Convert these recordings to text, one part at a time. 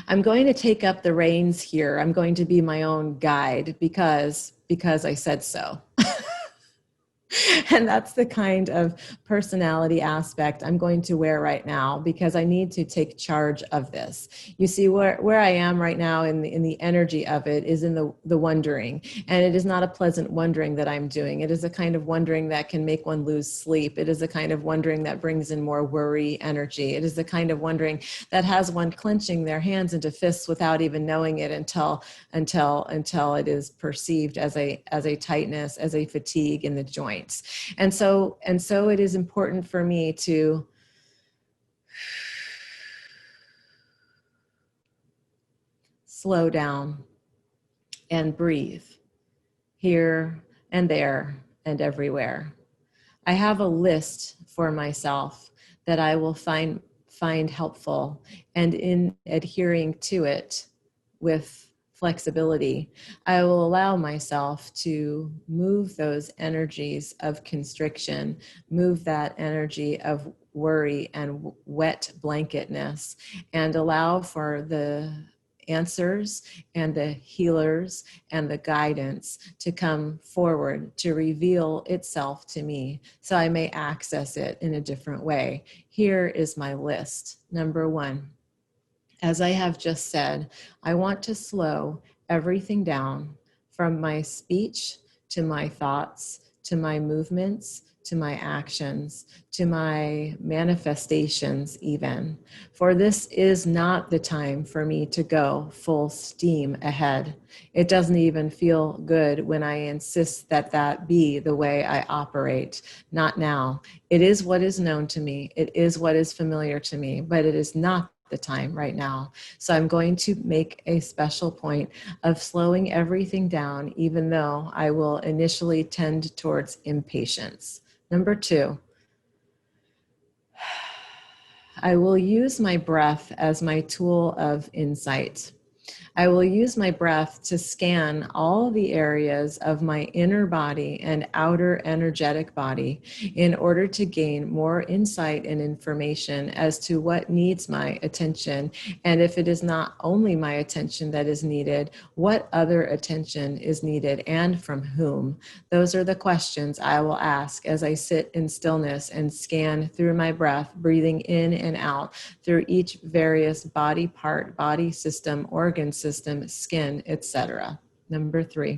I'm going to take up the reins here. I'm going to be my own guide because I said so. And that's the kind of personality aspect I'm going to wear right now because I need to take charge of this. You see, where I am right now in the energy of it is in the wondering. And it is not a pleasant wondering that I'm doing. It is a kind of wondering that can make one lose sleep. It is a kind of wondering that brings in more worry energy. It is the kind of wondering that has one clenching their hands into fists without even knowing it until it is perceived as a tightness, as a fatigue in the joint. And so it is important for me to slow down and breathe here and there and everywhere. I have a list for myself that I will find helpful, and in adhering to it with flexibility, I will allow myself to move those energies of constriction, move that energy of worry and wet blanketness, and allow for the answers and the healers and the guidance to come forward to reveal itself to me so I may access it in a different way. Here is my list. Number 1, as I have just said, I want to slow everything down from my speech to my thoughts, to my movements, to my actions, to my manifestations even. For this is not the time for me to go full steam ahead. It doesn't even feel good when I insist that that be the way I operate. Not now. It is what is known to me. It is what is familiar to me, but it is not the time right now. So I'm going to make a special point of slowing everything down, even though I will initially tend towards impatience. Number 2, I will use my breath as my tool of insight. I will use my breath to scan all the areas of my inner body and outer energetic body in order to gain more insight and information as to what needs my attention. And if it is not only my attention that is needed, what other attention is needed and from whom? Those are the questions I will ask as I sit in stillness and scan through my breath, breathing in and out through each various body part, body system, organ system, skin, etc. Number 3.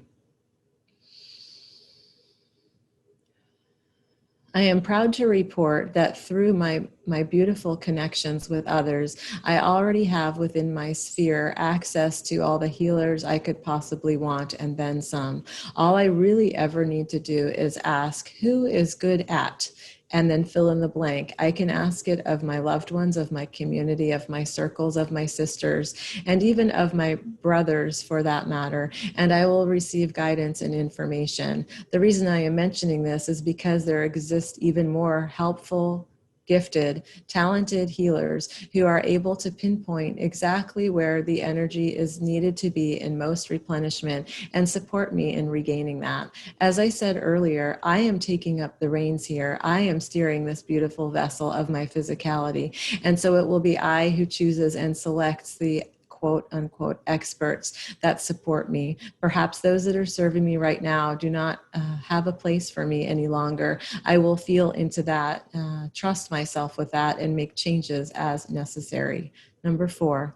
I am proud to report that through my beautiful connections with others, I already have within my sphere access to all the healers I could possibly want and then some. All I really ever need to do is ask, who is good at? And then fill in the blank. I can ask it of my loved ones, of my community, of my circles, of my sisters, and even of my brothers for that matter, and I will receive guidance and information. The reason I am mentioning this is because there exist even more helpful, gifted, talented healers who are able to pinpoint exactly where the energy is needed to be in most replenishment and support me in regaining that. As I said earlier, I am taking up the reins here. I am steering this beautiful vessel of my physicality. And so it will be I who chooses and selects the quote unquote experts that support me. Perhaps those that are serving me right now do not have a place for me any longer. I will feel into that, trust myself with that, and make changes as necessary. Number 4.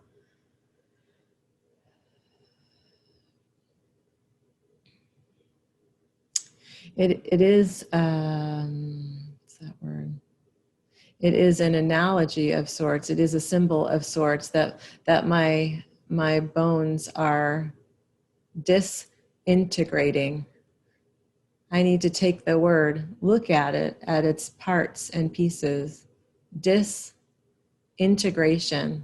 It is, what's that word? It is an analogy of sorts. It is a symbol of sorts that my bones are disintegrating. I need to take the word, look at it, at its parts and pieces. Disintegration.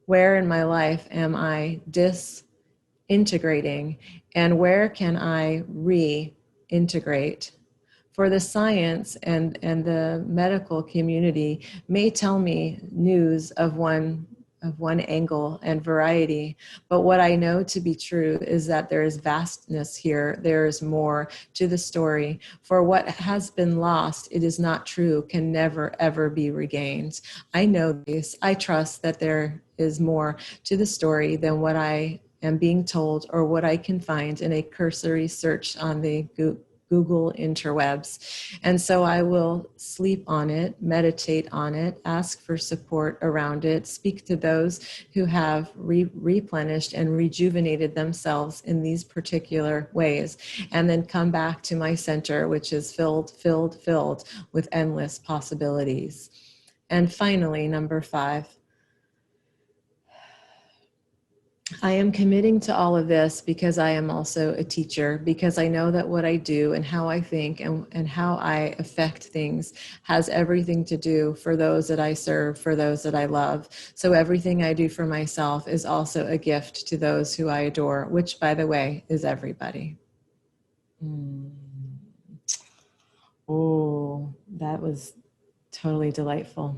Where in my life am I disintegrating? And where can I reintegrate? For the science and the medical community may tell me news of one one angle and variety. But what I know to be true is that there is vastness here. There is more to the story. For what has been lost, it is not true, can never, ever be regained. I know this. I trust that there is more to the story than what I am being told or what I can find in a cursory search on the Google interwebs. And so I will sleep on it, meditate on it, ask for support around it, speak to those who have replenished and rejuvenated themselves in these particular ways, and then come back to my center, which is filled with endless possibilities. And finally, number 5, I am committing to all of this because I am also a teacher, because I know that what I do and how I think and how I affect things has everything to do for those that I serve, for those that I love. So everything I do for myself is also a gift to those who I adore, which, by the way, is everybody. Oh, that was totally delightful.